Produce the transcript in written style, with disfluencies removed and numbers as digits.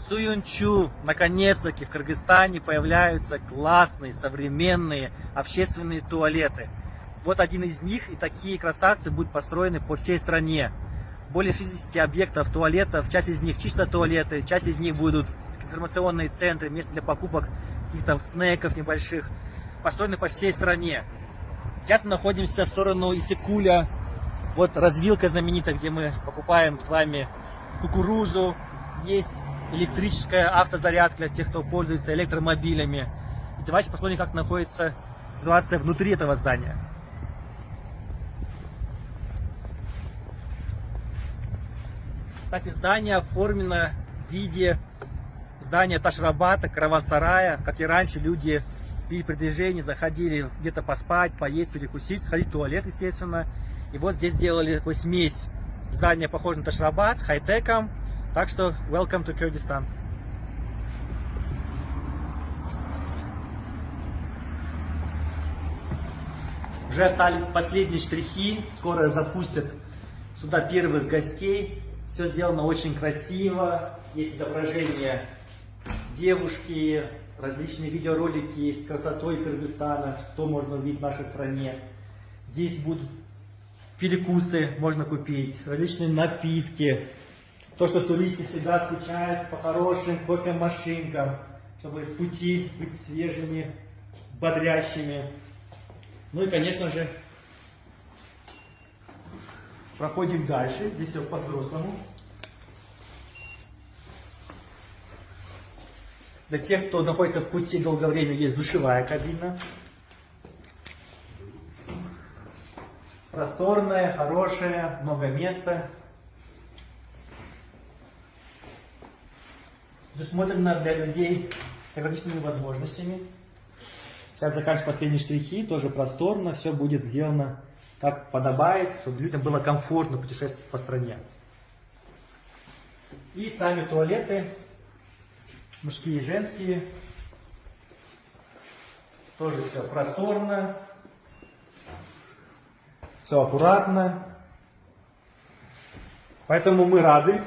Суюнчу, наконец-таки в Кыргызстане появляются классные, современные общественные туалеты. Вот один из них, и такие красавцы будут построены по всей стране. Более 60 объектов туалетов, часть из них чисто туалеты, часть из них будут информационные центры, места для покупок каких-то снеков небольших, построены по всей стране. Сейчас мы находимся в сторону Исыкуля, вот развилка знаменитая, где мы покупаем с вами кукурузу, есть электрическая автозарядка для тех, кто пользуется электромобилями. И давайте посмотрим, как находится ситуация внутри этого здания. Кстати, здание оформлено в виде здания Ташрабата, караван-сарая. Как и раньше, люди при передвижении заходили где-то поспать, поесть, перекусить, сходить в туалет, естественно. И вот здесь сделали такую смесь. Здание похоже на Ташрабат с хай-теком. Так что, welcome to Kyrgyzstan. Уже остались последние штрихи. Скоро запустят сюда первых гостей. Все сделано очень красиво. Есть изображения девушки, различные видеоролики с красотой Кыргызстана, что можно увидеть в нашей стране. Здесь будут перекусы, можно купить, различные напитки. То, что туристы всегда скучают по хорошим кофемашинкам, чтобы в пути быть свежими, бодрящими. Ну и, конечно же, проходим дальше. Здесь все по-взрослому. Для тех, кто находится в пути долгое время, есть душевая кабина. Просторная, хорошая, много места. Предусмотрено для людей с ограниченными возможностями. Сейчас заканчиваю последние штрихи, тоже просторно, все будет сделано как подобает, чтобы людям было комфортно путешествовать по стране. И сами туалеты, мужские и женские, тоже все просторно, все аккуратно. Поэтому мы рады